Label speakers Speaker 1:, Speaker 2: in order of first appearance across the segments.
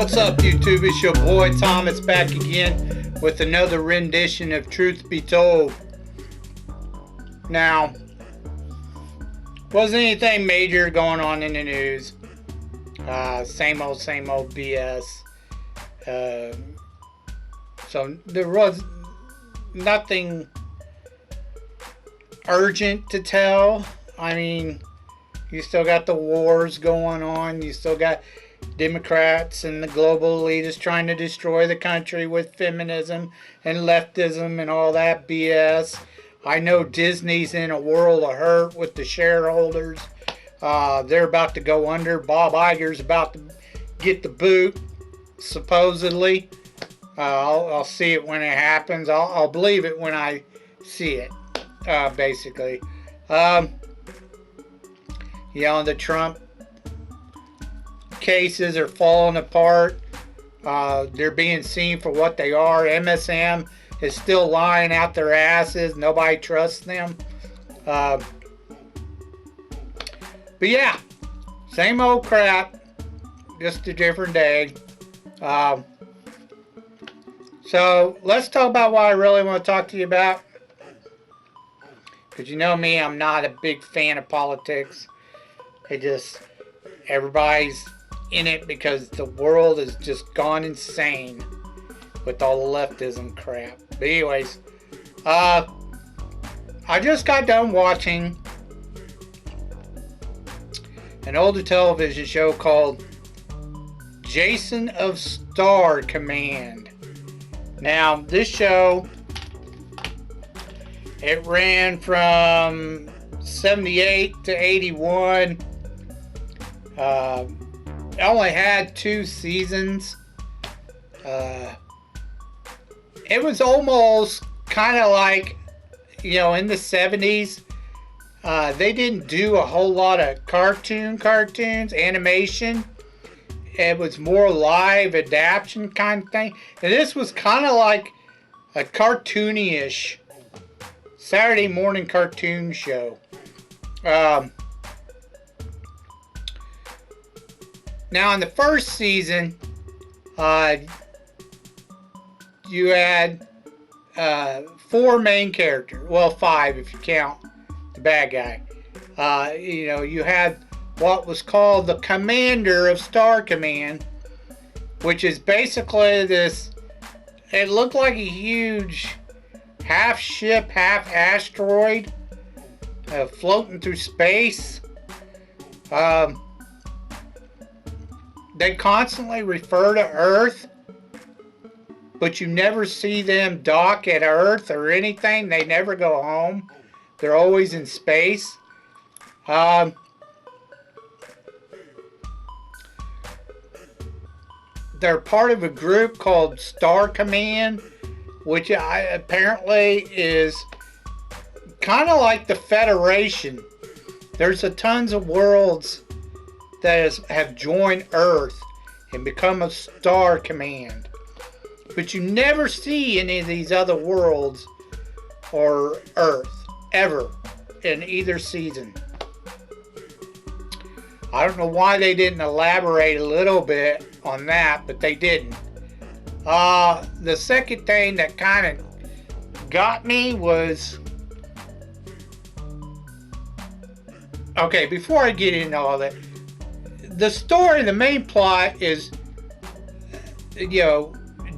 Speaker 1: What's up, YouTube? It's your boy Thomas back again with another rendition of Truth Be Told. Now, wasn't anything major going on in the news. Same old BS. So there was nothing urgent to tell. I mean, you still got the wars going on. You still got Democrats and the global elitists trying to destroy the country with feminism and leftism and all that BS. I know Disney's in a world of hurt with the shareholders. They're about to go under. Bob Iger's about to get the boot, supposedly. I'll see it when it happens. I'll believe it when I see it, basically. The Trump cases are falling apart. They're being seen for what they are. MSM is still lying out their asses. Nobody trusts them. But yeah, same old crap, just a different day. So let's talk about what I really want to talk to you about. Because you know me, I'm not a big fan of politics. Everybody's in it because the world has just gone insane with all the leftism crap. But anyways, I just got done watching an older television show called Jason of Star Command. Now, this show, it ran from 78 to 81. It only had 2 seasons. It was almost kind of like, in the 70s. They didn't do a whole lot of cartoons, animation. It was more live adaptation kind of thing. And this was kind of like a cartoony-ish Saturday morning cartoon show. Now, in the first season, you had 4 main characters. Well, 5 if you count the bad guy. You had what was called the Commander of Star Command, which is basically this. It looked like a huge half ship, half asteroid floating through space. They constantly refer to Earth, but you never see them dock at Earth or anything. They never go home. They're always in space. They're part of a group called Star Command, which apparently is kind of like the Federation. There's tons of worlds that have joined Earth and become a Star Command. But you never see any of these other worlds or Earth ever in either season. I don't know why they didn't elaborate a little bit on that, but they didn't. The second thing that kind of got me was... Okay, before I get into all that, the story, the main plot is,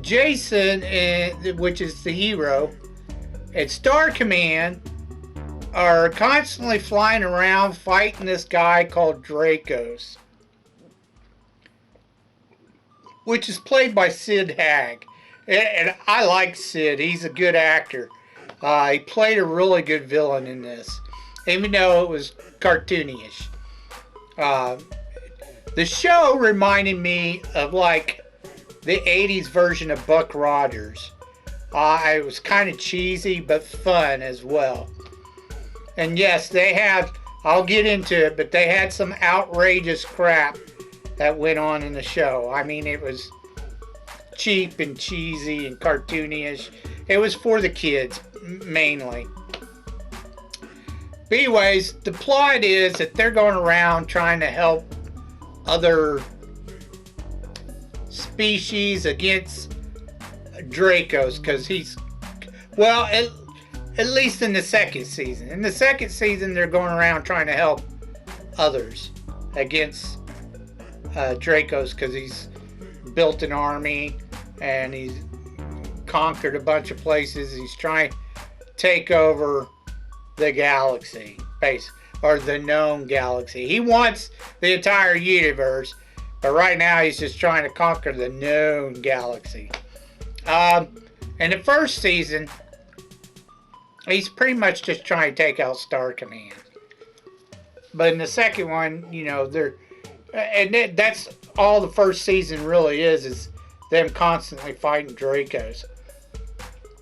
Speaker 1: Jason, which is the hero, at Star Command, are constantly flying around fighting this guy called Dracos, which is played by Sid Haig. And I like Sid. He's a good actor. He played a really good villain in this, even though it was cartoonish. The show reminded me of like the 80s version of Buck Rogers. It was kind of cheesy but fun as well. And yes, they had, I'll get into it, but they had some outrageous crap that went on in the show. I mean, it was cheap and cheesy and cartoonish. It was for the kids, mainly. But anyways, the plot is that they're going around trying to help other species against Dracos, because he's, well, at least in the second season. In the second season, they're going around trying to help others against Dracos, because he's built an army and he's conquered a bunch of places. He's trying to take over the galaxy, or the known galaxy. He wants the entire universe, but right now he's just trying to conquer the known galaxy. In the first season, he's pretty much just trying to take out Star Command. But in the second one, you know, that's all the first season really is them constantly fighting Dracos.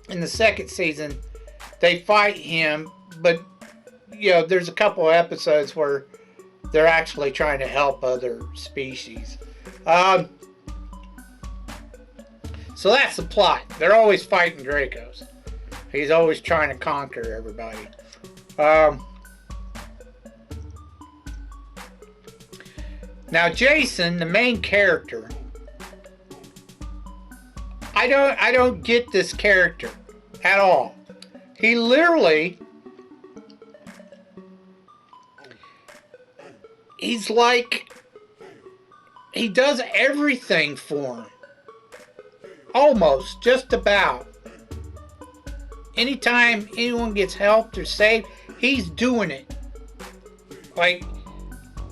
Speaker 1: In the second season, they fight him, but, you know, there's a couple of episodes where they're actually trying to help other species. So that's the plot. They're always fighting Dracos. He's always trying to conquer everybody. Now Jason, the main character, I don't get this character at all. He literally, he's like, he does everything for him. Almost, just about. Anytime anyone gets helped or saved, he's doing it. Like,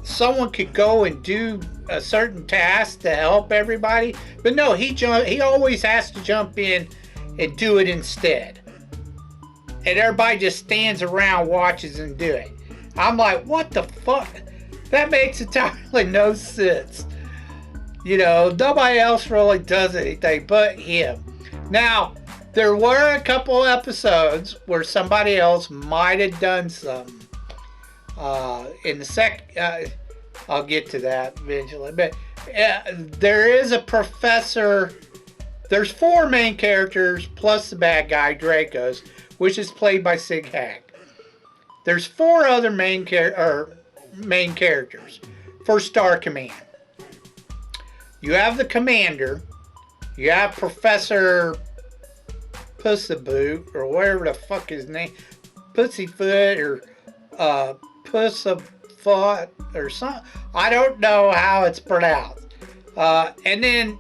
Speaker 1: someone could go and do a certain task to help everybody, but no, he always has to jump in and do it instead. And everybody just stands around, watches him do it. I'm like, what the fuck? That makes entirely no sense. You know, nobody else really does anything but him. Now, there were a couple episodes where somebody else might have done something. In the I'll get to that eventually. But there is a professor. There's 4 main characters plus the bad guy, Dracos, which is played by Sid Haig. There's 4 other main characters for Star Command. You have the commander. You have Professor Pussyboot, or whatever the fuck his name, Pussyfoot, or Pussyfoot, or something. I don't know how it's pronounced. And then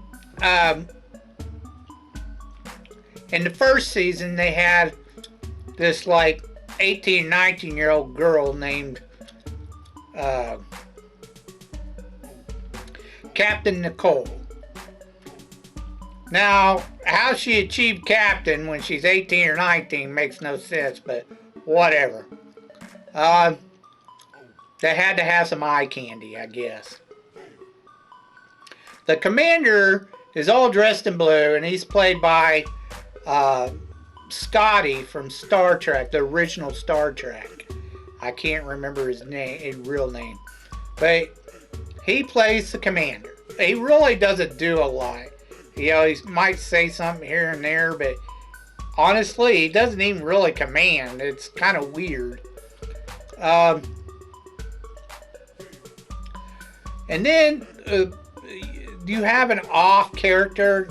Speaker 1: in the first season, they had this like 18, 19-year-old girl named Captain Nicole. Now, how she achieved captain when she's 18 or 19 makes no sense, but whatever. They had to have some eye candy, I guess. The commander is all dressed in blue, and he's played by Scotty from Star Trek, the original Star Trek. I can't remember his name, his real name. But he plays the commander. He really doesn't do a lot. You know, he might say something here and there, but honestly, he doesn't even really command. It's kind of weird. And then you have an off character.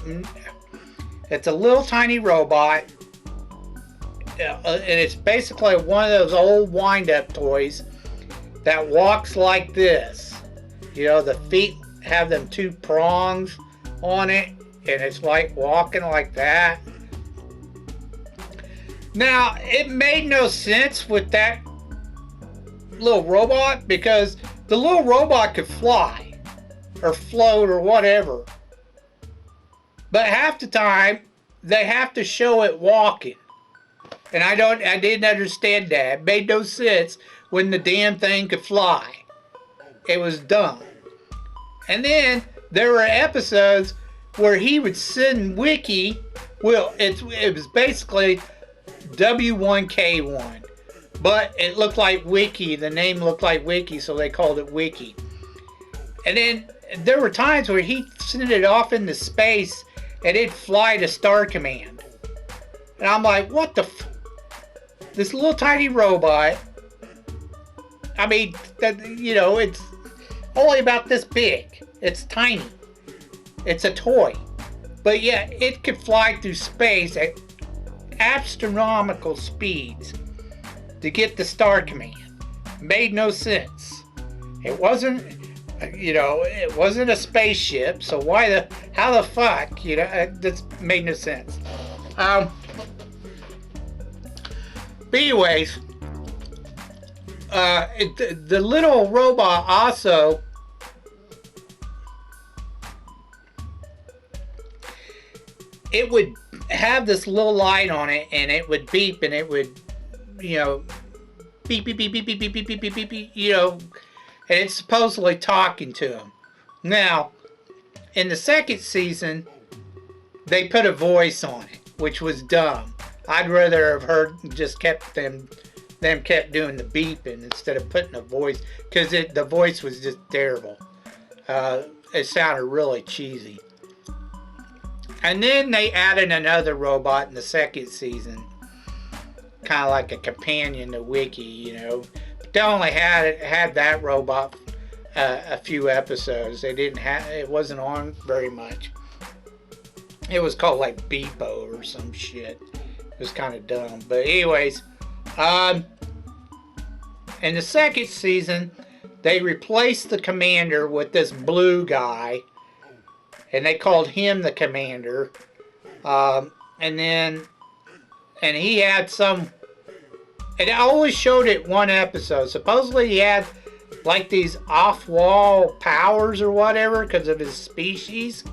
Speaker 1: It's a little tiny robot. And it's basically one of those old wind-up toys that walks like this. You know, the feet have them 2 prongs on it, and it's like walking like that. Now, it made no sense with that little robot, because the little robot could fly or float or whatever. But half the time, they have to show it walking. And I didn't understand that. It made no sense when the damn thing could fly. It was dumb. And then there were episodes where he would send Wiki. Well, it was basically W1K1. But it looked like Wiki. The name looked like Wiki, so they called it Wiki. And then there were times where he'd send it off into space and it'd fly to Star Command. And I'm like, what the this little tiny robot, I mean, it's only about this big. It's tiny. It's a toy. But yeah, it could fly through space at astronomical speeds to get to Star Command. Made no sense. It wasn't, it wasn't a spaceship, so how the fuck, that made no sense. But anyways, the little robot also, it would have this little light on it, and it would beep, and it would, beep, beep, beep, beep, beep, beep, beep, beep, beep, beep, and it's supposedly talking to him. Now, in the second season, they put a voice on it, which was dumb. I'd rather have heard just kept them kept doing the beeping instead of putting a voice, because the voice was just terrible. It sounded really cheesy. And then they added another robot in the second season, kind of like a companion to Wiki, But they only had that robot a few episodes. It wasn't on very much. It was called like Beepo or some shit. It was kind of dumb. But anyways, in the second season, they replaced the commander with this blue guy, and they called him the commander. And he had some, and I only showed it one episode. Supposedly he had like these off-wall powers or whatever because of his species.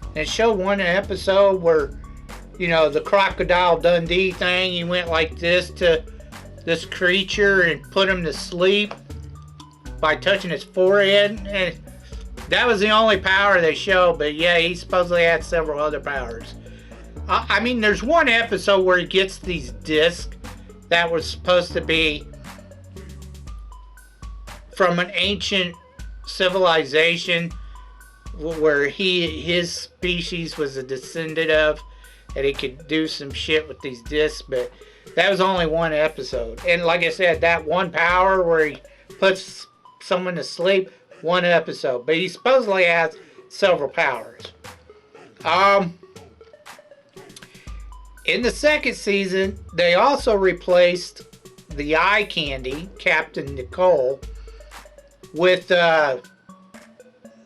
Speaker 1: And it showed one episode where, the Crocodile Dundee thing, he went like this to this creature and put him to sleep by touching his forehead. And that was the only power they showed, but yeah, he supposedly had several other powers. I mean, there's one episode where he gets these discs that was supposed to be from an ancient civilization where his species was a descendant of, and he could do some shit with these discs, but that was only one episode. And like I said, that one power where he puts someone to sleep, one episode. But he supposedly has several powers. In the second season, they also replaced the eye candy, Captain Nicole, with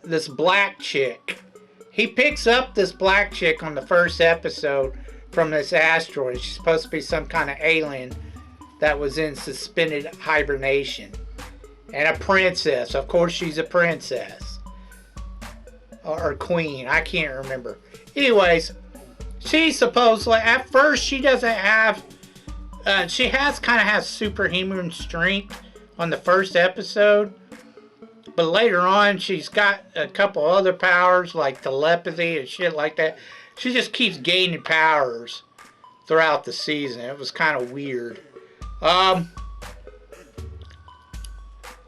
Speaker 1: this black chick. He picks up this black chick on the first episode from this asteroid. She's supposed to be some kind of alien that was in suspended hibernation. And a princess. Of course, she's a princess. Or queen. I can't remember. Anyways, she supposedly, at first, she doesn't have, she has superhuman strength on the first episode. But later on, she's got a couple other powers, like telepathy and shit like that. She just keeps gaining powers throughout the season. It was kind of weird.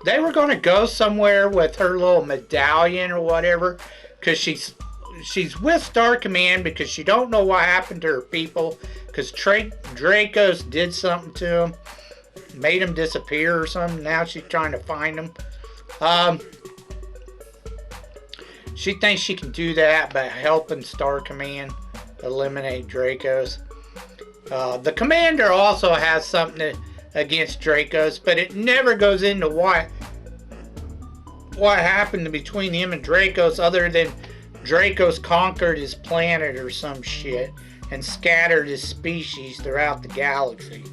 Speaker 1: They were going to go somewhere with her little medallion or whatever, because she's with Star Command because she don't know what happened to her people, because Dracos did something to them, made them disappear or something. Now she's trying to find them. She thinks she can do that by helping Star Command eliminate Dracos. The commander also has something against Dracos, but it never goes into what happened between him and Dracos, other than Dracos conquered his planet or some shit and scattered his species throughout the galaxy.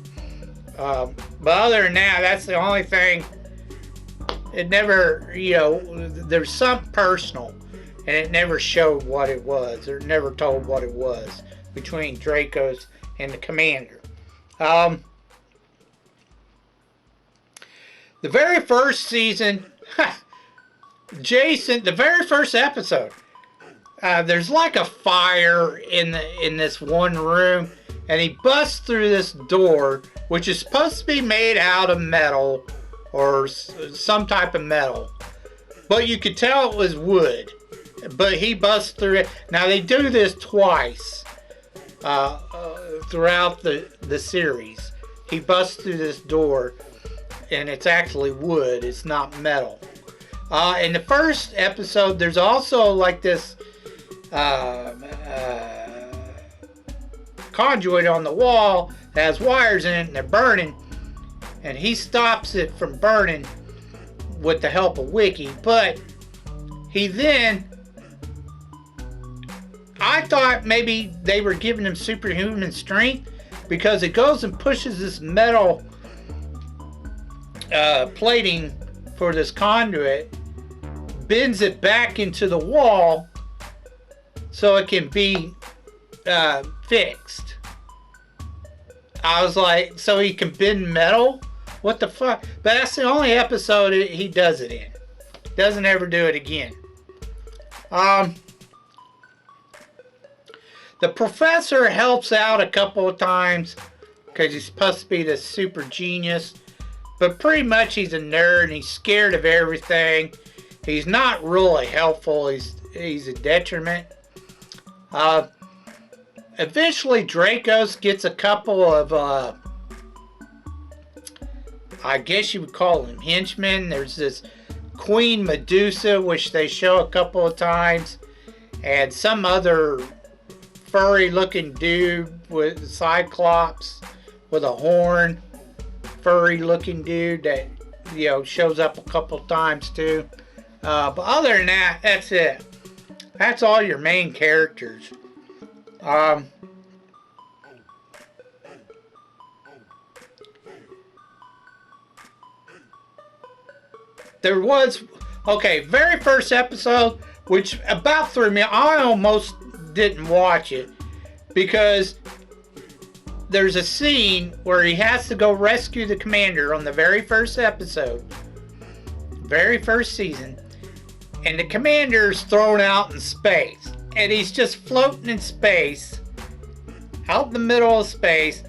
Speaker 1: But other than that, that's the only thing It never, there's something personal, and it never showed what it was, or never told what it was between Dracos and the commander. The very first season, Jason, the very first episode, there's like a fire in this one room, and he busts through this door, which is supposed to be made out of metal or some type of metal, but you could tell it was wood. But he busts through it. Now they do this twice throughout the series. He busts through this door, and it's actually wood. It's not metal. In the first episode, there's also like this conduit on the wall that has wires in it, and they're burning. And he stops it from burning with the help of Wiki. But he then... I thought maybe they were giving him superhuman strength, because it goes and pushes this metal plating for this conduit, bends it back into the wall so it can be fixed. I was like, so he can bend metal? What the fuck? But that's the only episode he does it in. Doesn't ever do it again. The professor helps out a couple of times because he's supposed to be this super genius, but pretty much he's a nerd and he's scared of everything. He's not really helpful. He's a detriment. Eventually, Dracos gets a couple of, I guess you would call them henchmen. There's this Queen Medusa, which they show a couple of times, and some other furry looking dude with Cyclops with a horn, furry looking dude that shows up a couple times too. But other than that, that's it. That's all your main characters. There was, very first episode, which about threw me. I almost didn't watch it because there's a scene where he has to go rescue the commander on the very first episode, very first season, and the commander's thrown out in space, and he's just floating in space, out in the middle of space,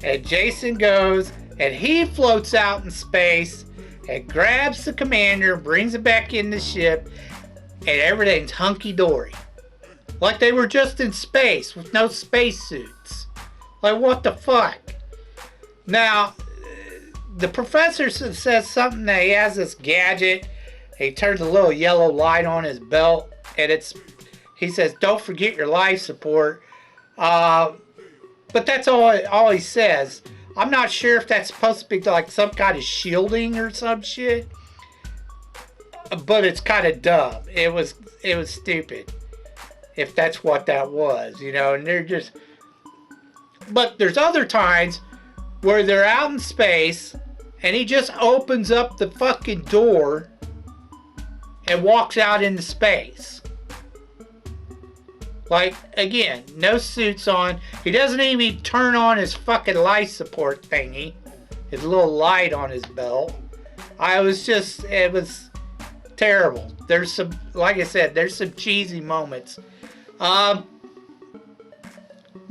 Speaker 1: and Jason goes and he floats out in space and grabs the commander, brings it back in the ship, and everything's hunky-dory. Like they were just in space with no spacesuits. Like, what the fuck? Now, the professor says something that he has this gadget. He turns a little yellow light on his belt, and he says, "Don't forget your life support." But that's all he says. I'm not sure if that's supposed to be like some kind of shielding or some shit. But it's kind of dumb. It was stupid. If that's what that was, and they're just... But there's other times where they're out in space and he just opens up the fucking door and walks out into space. Like, again, no suits on. He doesn't even turn on his fucking life support thingy. His little light on his belt. It was terrible. There's some, like I said, there's some cheesy moments.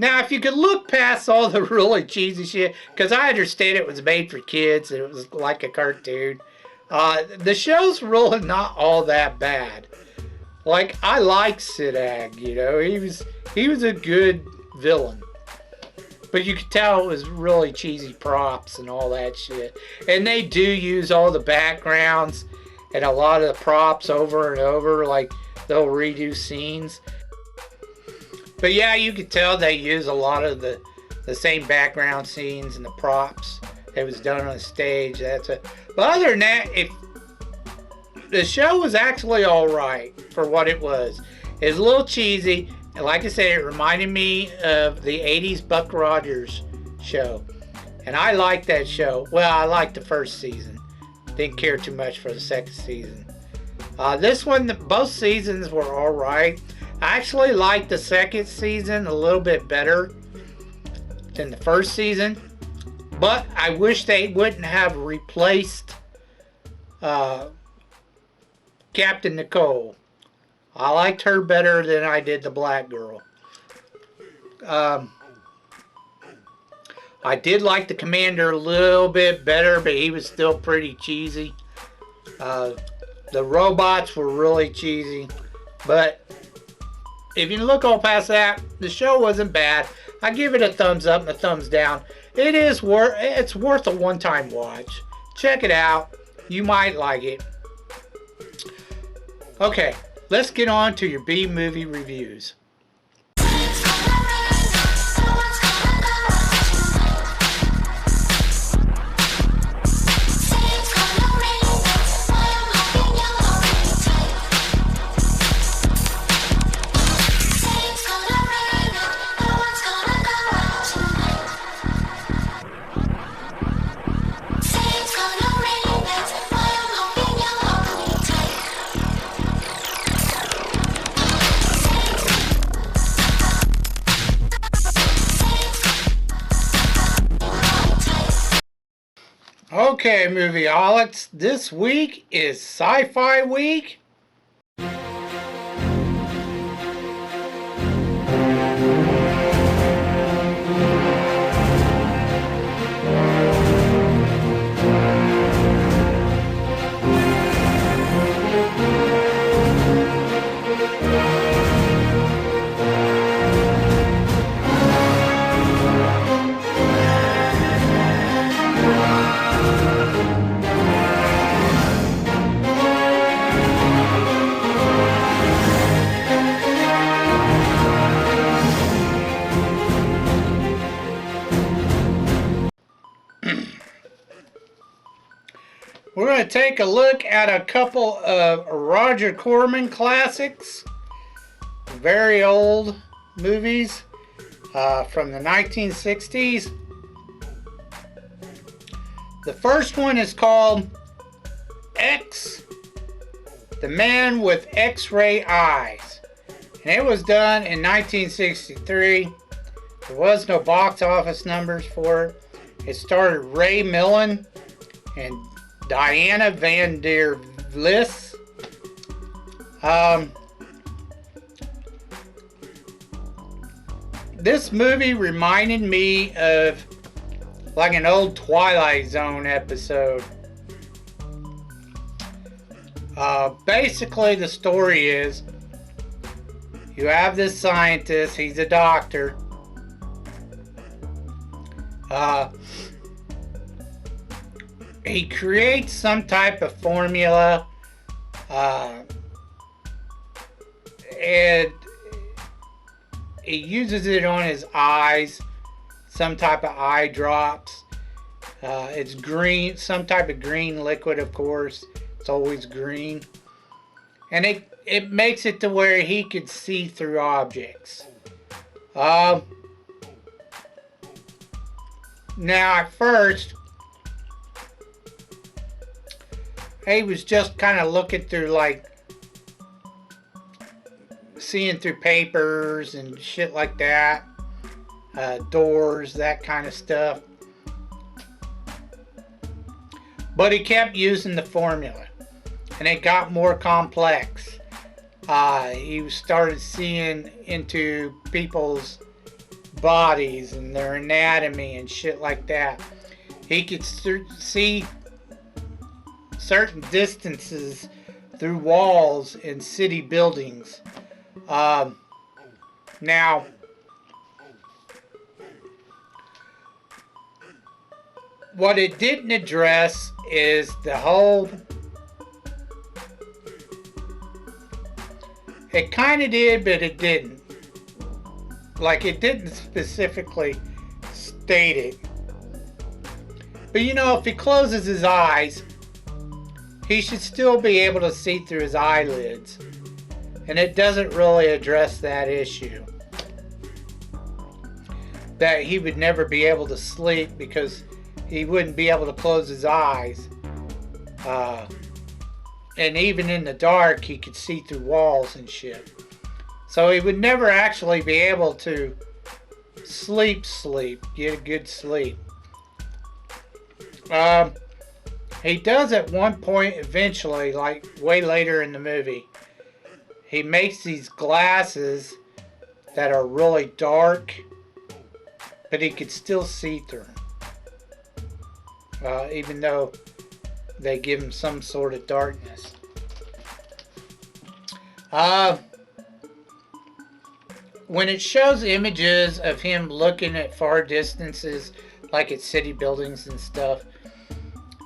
Speaker 1: Now, if you could look past all the really cheesy shit, because I understand it was made for kids and it was like a cartoon, the show's really not all that bad. Like, I like Sidag, he was a good villain. But you could tell it was really cheesy props and all that shit. And they do use all the backgrounds and a lot of the props over and over, like they'll redo scenes. But yeah, you could tell they use a lot of the same background scenes and the props that was done on the stage. But other than that, the show was actually alright for what it was. It was a little cheesy, and like I said, it reminded me of the 80s Buck Rogers show. And I liked that show. Well, I liked the first season. Didn't care too much for the second season. This one, both seasons were alright. I actually liked the second season a little bit better than the first season. But I wish they wouldn't have replaced Captain Nicole. I liked her better than I did the black girl. I did like the commander a little bit better, but he was still pretty cheesy. The robots were really cheesy. But if you look all past that, the show wasn't bad. I give it a thumbs up and a thumbs down. It's worth a one-time watch. Check it out. You might like it. Okay, let's get on to your B-movie reviews. Okay, movieaholics, this week is Sci-Fi Week. We're going to take a look at a couple of Roger Corman classics, very old movies from the 1960s. The first one is called X, The Man with X Ray Eyes, and it was done in 1963. There was no box office numbers for it. It starred Ray Milland and Diana Van Der Vlis. This movie reminded me of like an old Twilight Zone episode. Basically, the story is you have this scientist, he's a doctor. He creates some type of formula, and he uses it on his eyes, some type of eye drops. It's green, some type of green liquid, of course. It's always green. And it makes it to where he could see through objects. Now, at first, he was just kind of looking through, like, seeing through papers and shit like that. Doors, that kind of stuff. But he kept using the formula. And it got more complex. He started seeing into people's bodies and their anatomy and shit like that. He could see certain distances through walls in city buildings. Now, what it didn't address is the whole... It kind of did, but it didn't. Like, it didn't specifically state it. But you know, if he closes his eyes, he should still be able to see through his eyelids. And it doesn't really address that issue. That he would never be able to sleep because he wouldn't be able to close his eyes. Uh, and even in the dark, he could see through walls and shit. So he would never actually be able to sleep, get a good sleep. He does at one point eventually, like way later in the movie. He makes these glasses that are really dark, but he could still see through them. Even though they give him some sort of darkness. When it shows images of him looking at far distances, like at city buildings and stuff,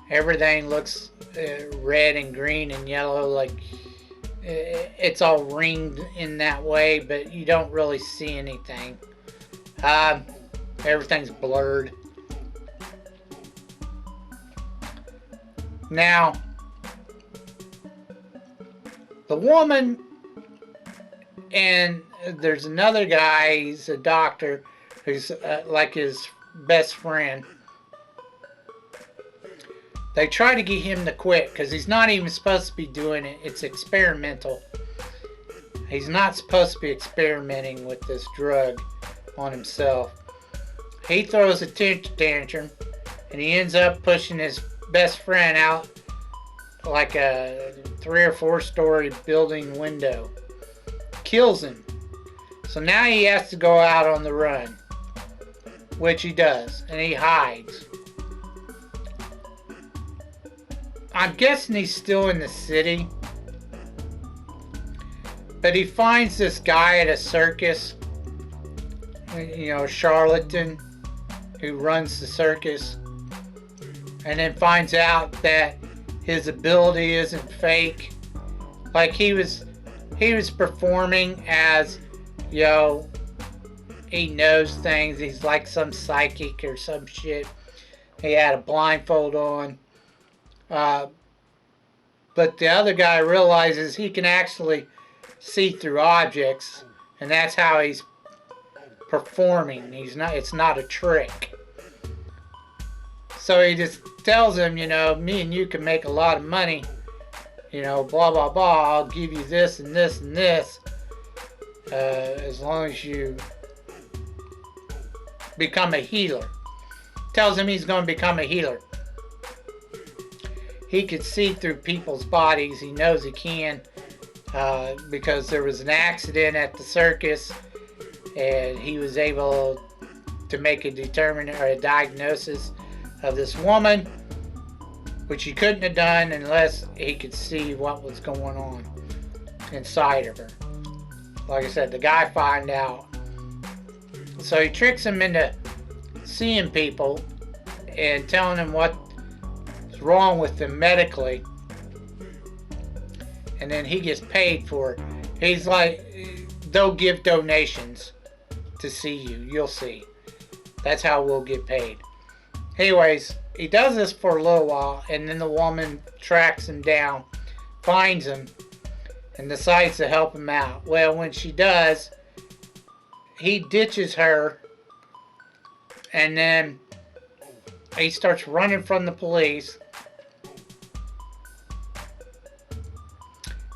Speaker 1: everything looks red and green and yellow, like it's all ringed in that way, but you don't really see anything. Everything's blurred. Now, the woman, and there's another guy, he's a doctor, who's like his best friend. They try to get him to quit because he's not even supposed to be doing it. It's experimental. He's not supposed to be experimenting with this drug on himself. He throws a tantrum, and he ends up pushing his best friend out like a 3 or 4 story building window. Kills him. So now he has to go out on the run, which he does, and he hides. I'm guessing he's still in the city, but he finds this guy at a circus, you know, a charlatan who runs the circus, and then finds out that his ability isn't fake. Like he was performing as, you know, he knows things. He's like some psychic or some shit. He had a blindfold on. But the other guy realizes he can actually see through objects, and that's how he's performing. It's not a trick. So he just tells him, you know, me and you can make a lot of money, you know, blah blah blah, I'll give you this and this and this, as long as you become a healer. Tells him he's going to become a healer. He could see through people's bodies. He knows he can, because there was an accident at the circus, and he was able to make a diagnosis of this woman, which he couldn't have done unless he could see what was going on inside of her. Like I said, the guy found out. So he tricks him into seeing people and telling him what's wrong with them medically, and then he gets paid for it. He's like, they'll give donations to see you. You'll see. That's how we'll get paid. Anyways, he does this for a little while, and then the woman tracks him down, finds him, and decides to help him out. Well, when she does, he ditches her, and then he starts running from the police,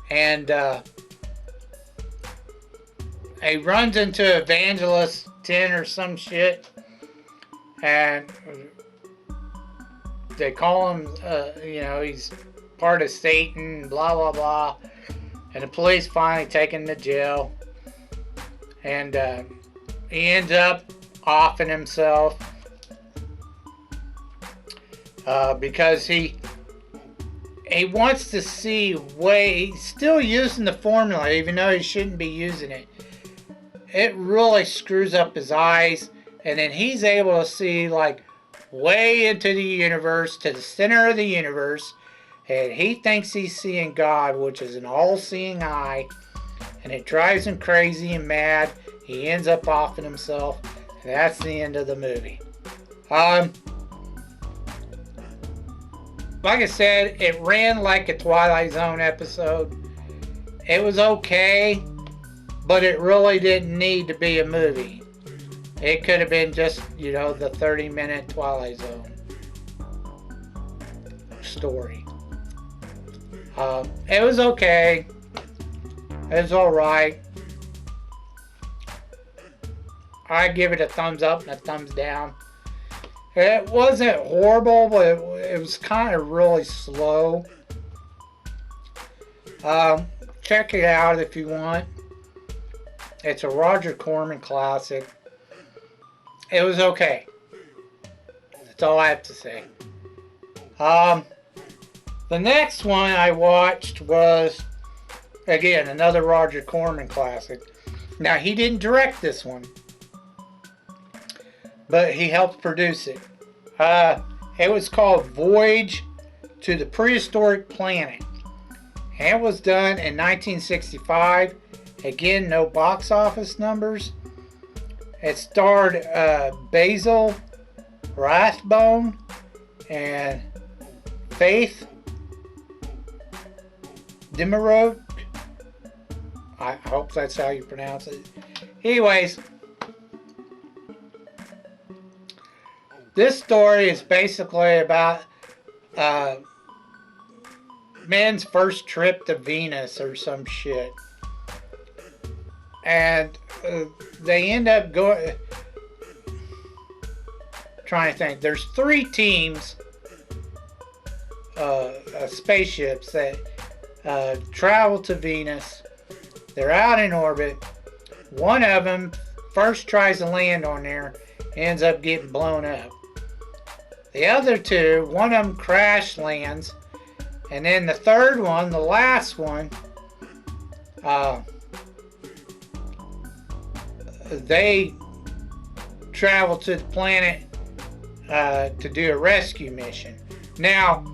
Speaker 1: and he runs into Evangelist 10 or some shit, and they call him, you know, he's part of Satan, blah blah blah, and the police finally take him to jail, and he ends up offing himself, because he wants to see he's still using the formula even though he shouldn't be using it. It really screws up his eyes, and then he's able to see like way into the universe, to the center of the universe, and he thinks he's seeing God, which is an all-seeing eye, and it drives him crazy and mad. He ends up offing himself, and that's the end of the movie. Like I said, it ran like a Twilight Zone episode. It was okay, but it really didn't need to be a movie. It could have been just, you know, the 30-minute Twilight Zone story. It was okay. It was alright. I give it a thumbs up and a thumbs down. It wasn't horrible, but it was kind of really slow. Check it out if you want. It's a Roger Corman classic. It was okay. That's all I have to say. The next one I watched was, again, another Roger Corman classic. Now, he didn't direct this one, but he helped produce it. It was called Voyage to the Prehistoric Planet. And it was done in 1965. Again, no box office numbers. It starred Basil Rathbone and Faith Demeroke. I hope that's how you pronounce it. Anyways, this story is basically about men's first trip to Venus or some shit. And they end up going... Trying to think. There's 3 teams, spaceships that travel to Venus. They're out in orbit. One of them first tries to land on there, ends up getting blown up. The other 2, one of them crash lands, and then the third one, the last one, they travel to the planet to do a rescue mission. Now,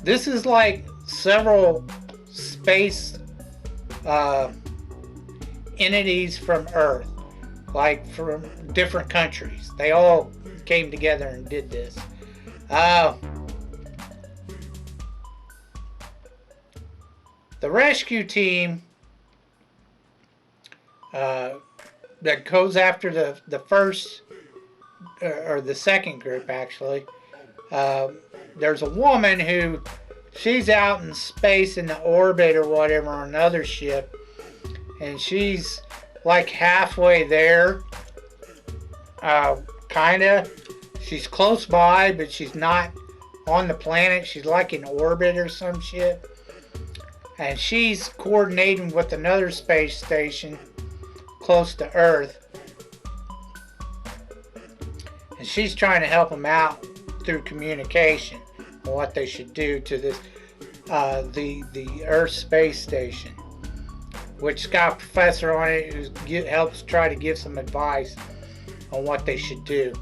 Speaker 1: this is like several space entities from Earth, like from different countries. They all came together and did this. The rescue team that goes after the first or the second group, actually, there's a woman who, she's out in space in the orbit or whatever on another ship, and she's like halfway there, kinda. She's close by, but she's not on the planet. She's like in orbit or some shit, and she's coordinating with another space station close to Earth, and she's trying to help them out through communication on what they should do to this the Earth space station, which got a professor on it who helps try to give some advice on what they should do.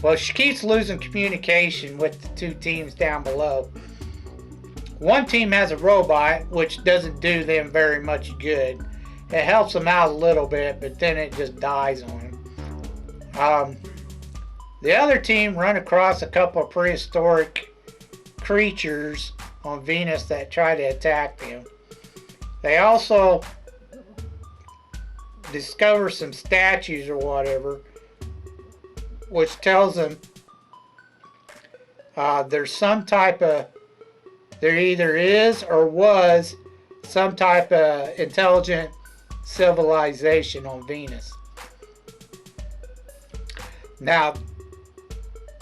Speaker 1: Well, she keeps losing communication with the 2 teams down below. One team has a robot, which doesn't do them very much good. It helps them out a little bit, but then it just dies on them. The other team run across a couple of prehistoric creatures on Venus that try to attack them. They also discover some statues or whatever, which tells them there's some type of, there either is or was some type of intelligent civilization on Venus. Now,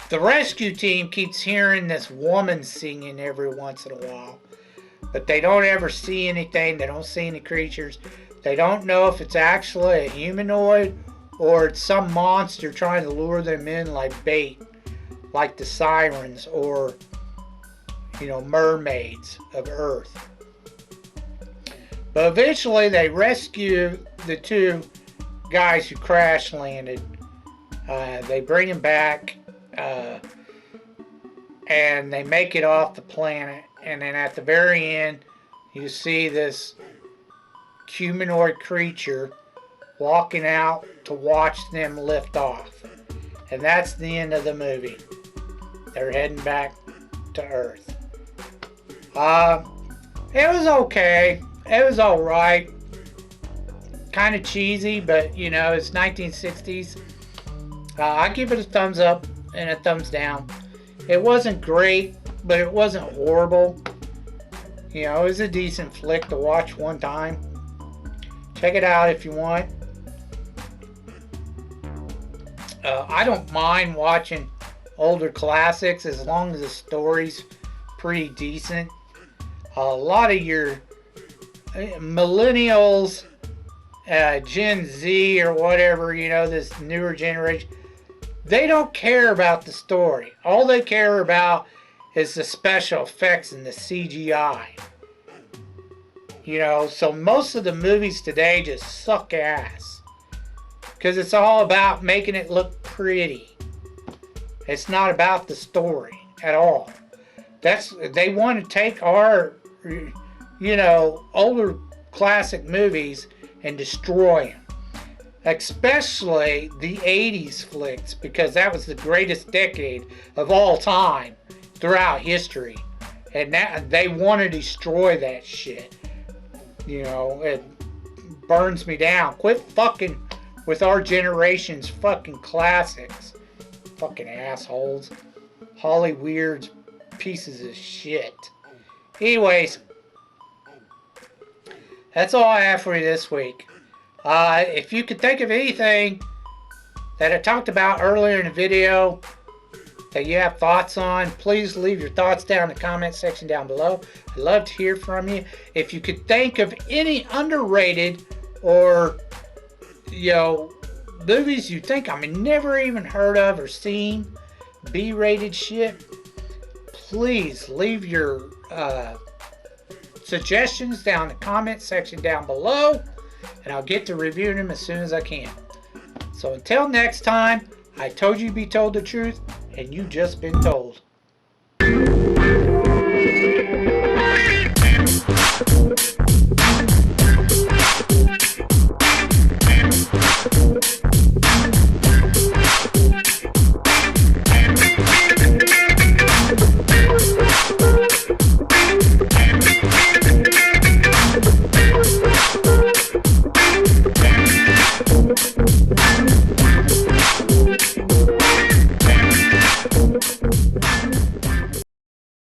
Speaker 1: the rescue team keeps hearing this woman singing every once in a while, but they don't ever see anything. They don't see any creatures. They don't know if it's actually a humanoid or it's some monster trying to lure them in like bait, like the sirens or, you know, mermaids of Earth. But eventually they rescue the 2 guys who crash landed. They bring them back, and they make it off the planet. And then at the very end, you see this humanoid creature walking out to watch them lift off. And that's the end of the movie. They're heading back to Earth. It was okay. It was alright. Kind of cheesy, but you know, it's 1960s. I give it a thumbs up and a thumbs down. It wasn't great, but it wasn't horrible. You know, it was a decent flick to watch one time. Check it out if you want. I don't mind watching older classics as long as the story's pretty decent. A lot of your millennials, Gen Z or whatever, you know, this newer generation, they don't care about the story. All they care about is the special effects and the CGI. You know, so most of the movies today just suck ass. Because it's all about making it look pretty. It's not about the story at all. They want to take our, you know, older classic movies and destroy them. Especially the 80s flicks, because that was the greatest decade of all time throughout history. And now they want to destroy that shit. You know, it burns me down. Quit fucking with our generation's fucking classics. Fucking assholes. Hollyweirds, pieces of shit. Anyways, that's all I have for you this week. If you could think of anything that I talked about earlier in the video that you have thoughts on, please leave your thoughts down in the comment section down below. I'd love to hear from you. If you could think of any underrated or, you know, movies you think I never even heard of or seen, B-rated shit, please leave your suggestions down in the comment section down below, and I'll get to reviewing them as soon as I can. So until next time, I told you be told the truth, and you just been told.